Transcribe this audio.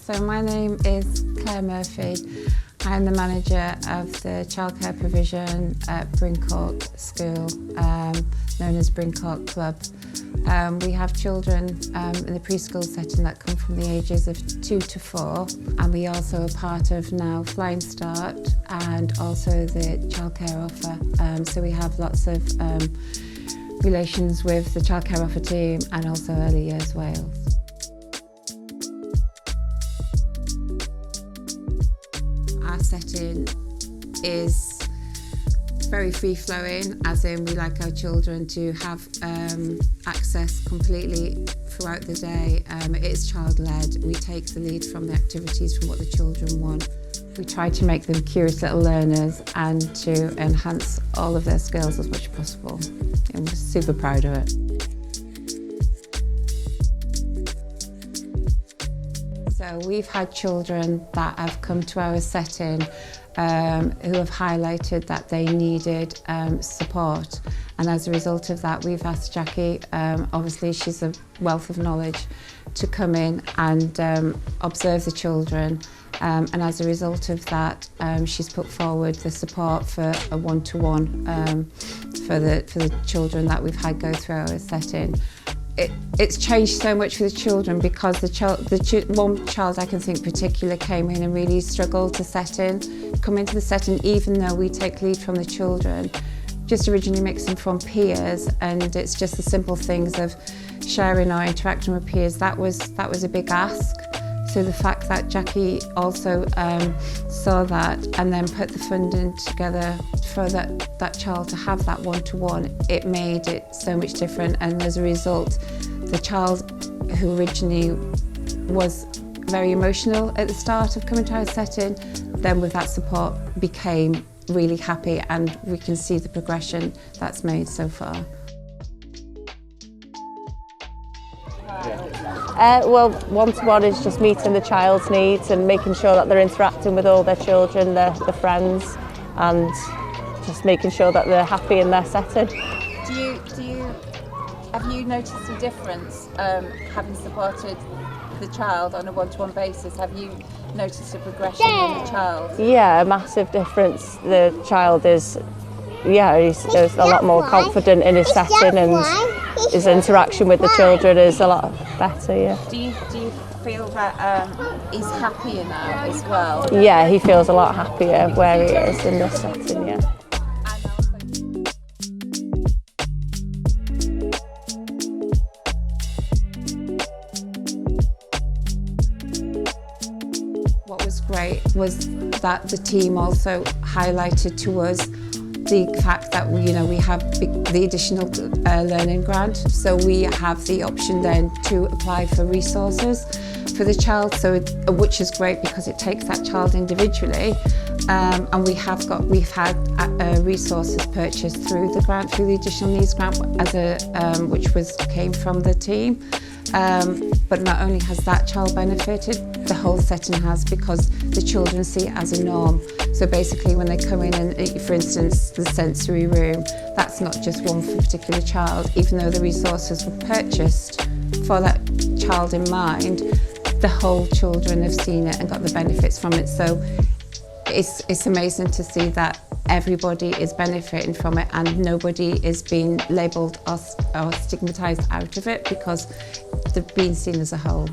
So my name is Claire Murphy. I'm the manager of the childcare provision at Bryncourt School, known as Bryncourt Club. We have children in the preschool setting that come from the ages of 2 to 4, and we also are part of now Flying Start and also the childcare offer. So we have lots of relations with the childcare offer team and also Early Years Wales. Our setting is very free-flowing, as in we like our children to have access completely throughout the day. It is child-led. We take the lead from the activities, from what the children want. We try to make them curious little learners and to enhance all of their skills as much as possible. And we're super proud of it. So we've had children that have come to our setting who have highlighted that they needed support, and as a result of that we've asked Jackie, obviously she's a wealth of knowledge, to come in and observe the children, and as a result of that she's put forward the support for a one-to-one for the children that we've had go through our setting. It's changed so much for the children because one child I can think particular came in and really struggled to come into the setting, even though we take lead from the children. Just originally mixing from peers, and it's just the simple things of sharing or interacting with peers. That was a big ask. So the fact that Jackie also saw that and then put the funding together for that child to have that one-to-one, it made it so much different. And as a result, the child who originally was very emotional at the start of coming to our setting, then with that support became really happy, and we can see the progression that's made so far. Well, one-to-one is just meeting the child's needs and making sure that they're interacting with all their children, their friends, and just making sure that they're happy in their setting. Have you noticed a difference having supported the child on a one-to-one basis? Have you noticed a progression in the child? Yeah, a massive difference. The child is, he's a lot more confident in his setting, and his interaction with the children is a lot better, yeah. Do you feel that he's happier now as well? Yeah, he feels a lot happier where he is in this setting, yeah. What was great was that the team also highlighted to us the fact that we have the additional learning grant, so we have the option then to apply for resources for the child, which is great because it takes that child individually, and we've had resources purchased through the grant, through the additional needs grant, which came from the team. But not only has that child benefited, the whole setting has, because the children see it as a norm. So basically when they come in and, for instance, the sensory room, that's not just one for a particular child. Even though the resources were purchased for that child in mind, the whole children have seen it and got the benefits from it. So it's amazing to see that everybody is benefiting from it and nobody is being labelled or stigmatised out of it, because they're being seen as a whole.